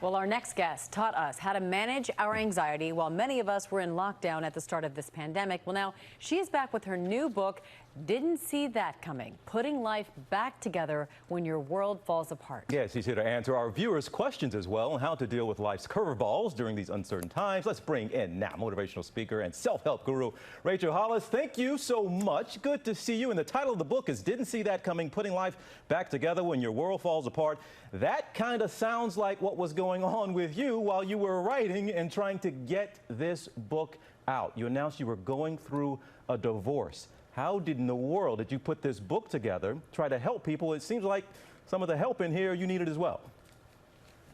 Well, our next guest taught us how to manage our anxiety while many of us were in lockdown at the start of this pandemic. Well, now she is back with her new book, Didn't See That Coming, Putting Life Back Together When Your World Falls Apart. Yes, she's here to answer our viewers' questions as well on how to deal with life's curveballs during these uncertain times. Let's bring in now motivational speaker and self-help guru, Rachel Hollis. Thank you so much. Good to see you. And the title of the book is Didn't See That Coming, Putting Life Back Together When Your World Falls Apart. That kind of sounds like what was going on with you while you were writing and trying to get this book out. You announced you were going through a divorce. How in the world did you put this book together, try to help people? It seems like some of the help in here you needed as well.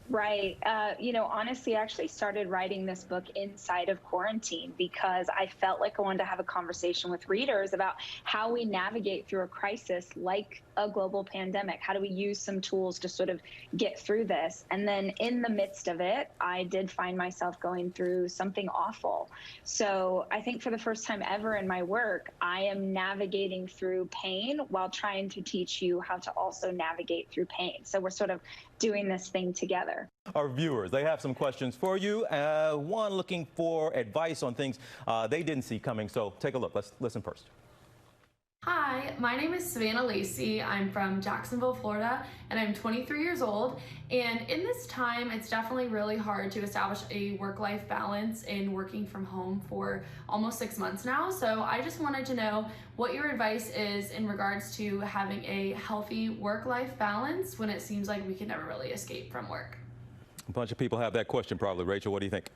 Right. Honestly, I actually started writing this book inside of quarantine because I felt like I wanted to have a conversation with readers about how we navigate through a crisis like a global pandemic. How do we use some tools to sort of get through this? And then in the midst of it, I did find myself going through something awful. So I think for the first time ever in my work, I am navigating through pain while trying to teach you how to also navigate through pain. So we're sort of doing this thing together. Our viewers, they have some questions for you. One looking for advice on things they didn't see coming. So take a look. Let's listen first. Hi, my name is Savannah Lacey. I'm from Jacksonville, Florida, and I'm 23 years old. And in this time, it's definitely really hard to establish a work-life balance in working from home for almost 6 months now. So I just wanted to know what your advice is in regards to having a healthy work-life balance when it seems like we can never really escape from work. A bunch of people have that question probably. Rachel, what do you think?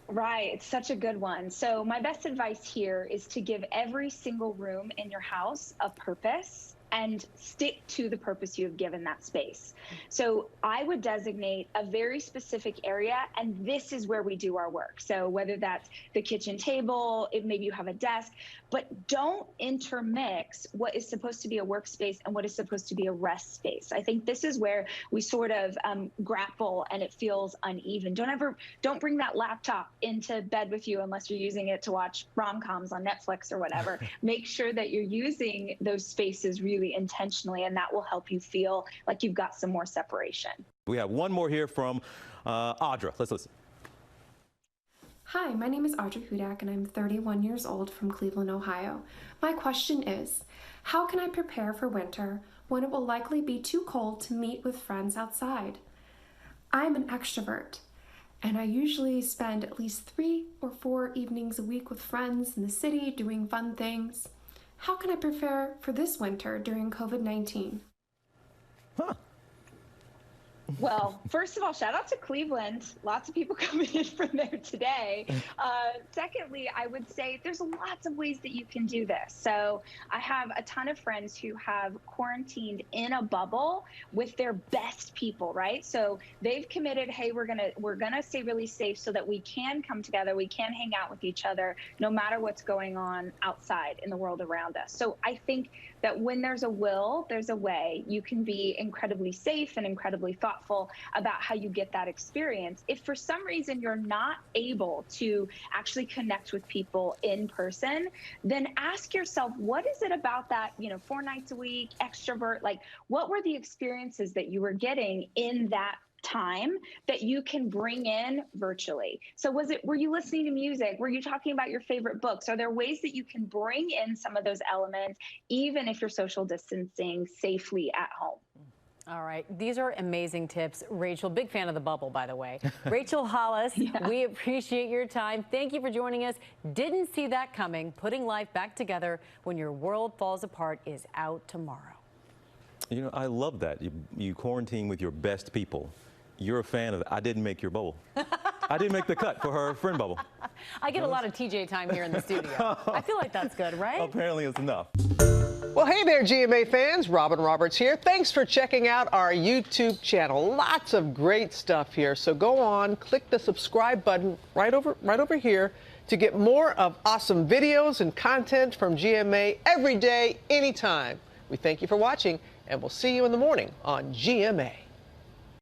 Right. It's such a good one. So my best advice here is to give every single room in your house a purpose and stick to the purpose you have given that space. So I would designate a very specific area, and this is where we do our work. So whether that's the kitchen table, if maybe you have a desk, but don't intermix what is supposed to be a workspace and what is supposed to be a rest space. I think this is where we sort of grapple and it feels uneven. Don't bring that laptop into bed with you unless you're using it to watch rom-coms on Netflix or whatever. Make sure that you're using those spaces really intentionally, and that will help you feel like you've got some more separation. We have one more here from Audra. Let's listen. Hi, my name is Audrey Hudak and I'm 31 years old from Cleveland, Ohio. My question is, how can I prepare for winter when it will likely be too cold to meet with friends outside? I'm an extrovert and I usually spend at least 3 or 4 evenings a week with friends in the city doing fun things. How can I prepare for this winter during COVID-19? Huh. Well, first of all, shout out to Cleveland. Lots of people coming in from there today. Secondly, I would say there's lots of ways that you can do this. So I have a ton of friends who have quarantined in a bubble with their best people, right? So they've committed, hey, we're gonna stay really safe so that we can come together, we can hang out with each other, no matter what's going on outside in the world around us. So I think that when there's a will, there's a way. You can be incredibly safe and incredibly thoughtful about how you get that experience. If for some reason you're not able to actually connect with people in person, then ask yourself, what is it about that, 4 nights a week, extrovert, like what were the experiences that you were getting in that time that you can bring in virtually? So were you listening to music? Were you talking about your favorite books? Are there ways that you can bring in some of those elements, even if you're social distancing safely at home? All right. These are amazing tips. Rachel, big fan of the bubble, by the way. Rachel Hollis, we appreciate your time. Thank you for joining us. Didn't See That Coming, Putting Life Back Together When Your World Falls Apart is out tomorrow. I love that. You quarantine with your best people. You're a fan of it. I didn't make your bubble. I didn't make the cut for her friend bubble. I get a lot of TJ time here in the studio. I feel like that's good, right? Apparently it's enough. Well, hey there, GMA fans. Robin Roberts here. Thanks for checking out our YouTube channel. Lots of great stuff here. So go on, click the subscribe button right over here to get more of awesome videos and content from GMA every day, anytime. We thank you for watching, and we'll see you in the morning on GMA.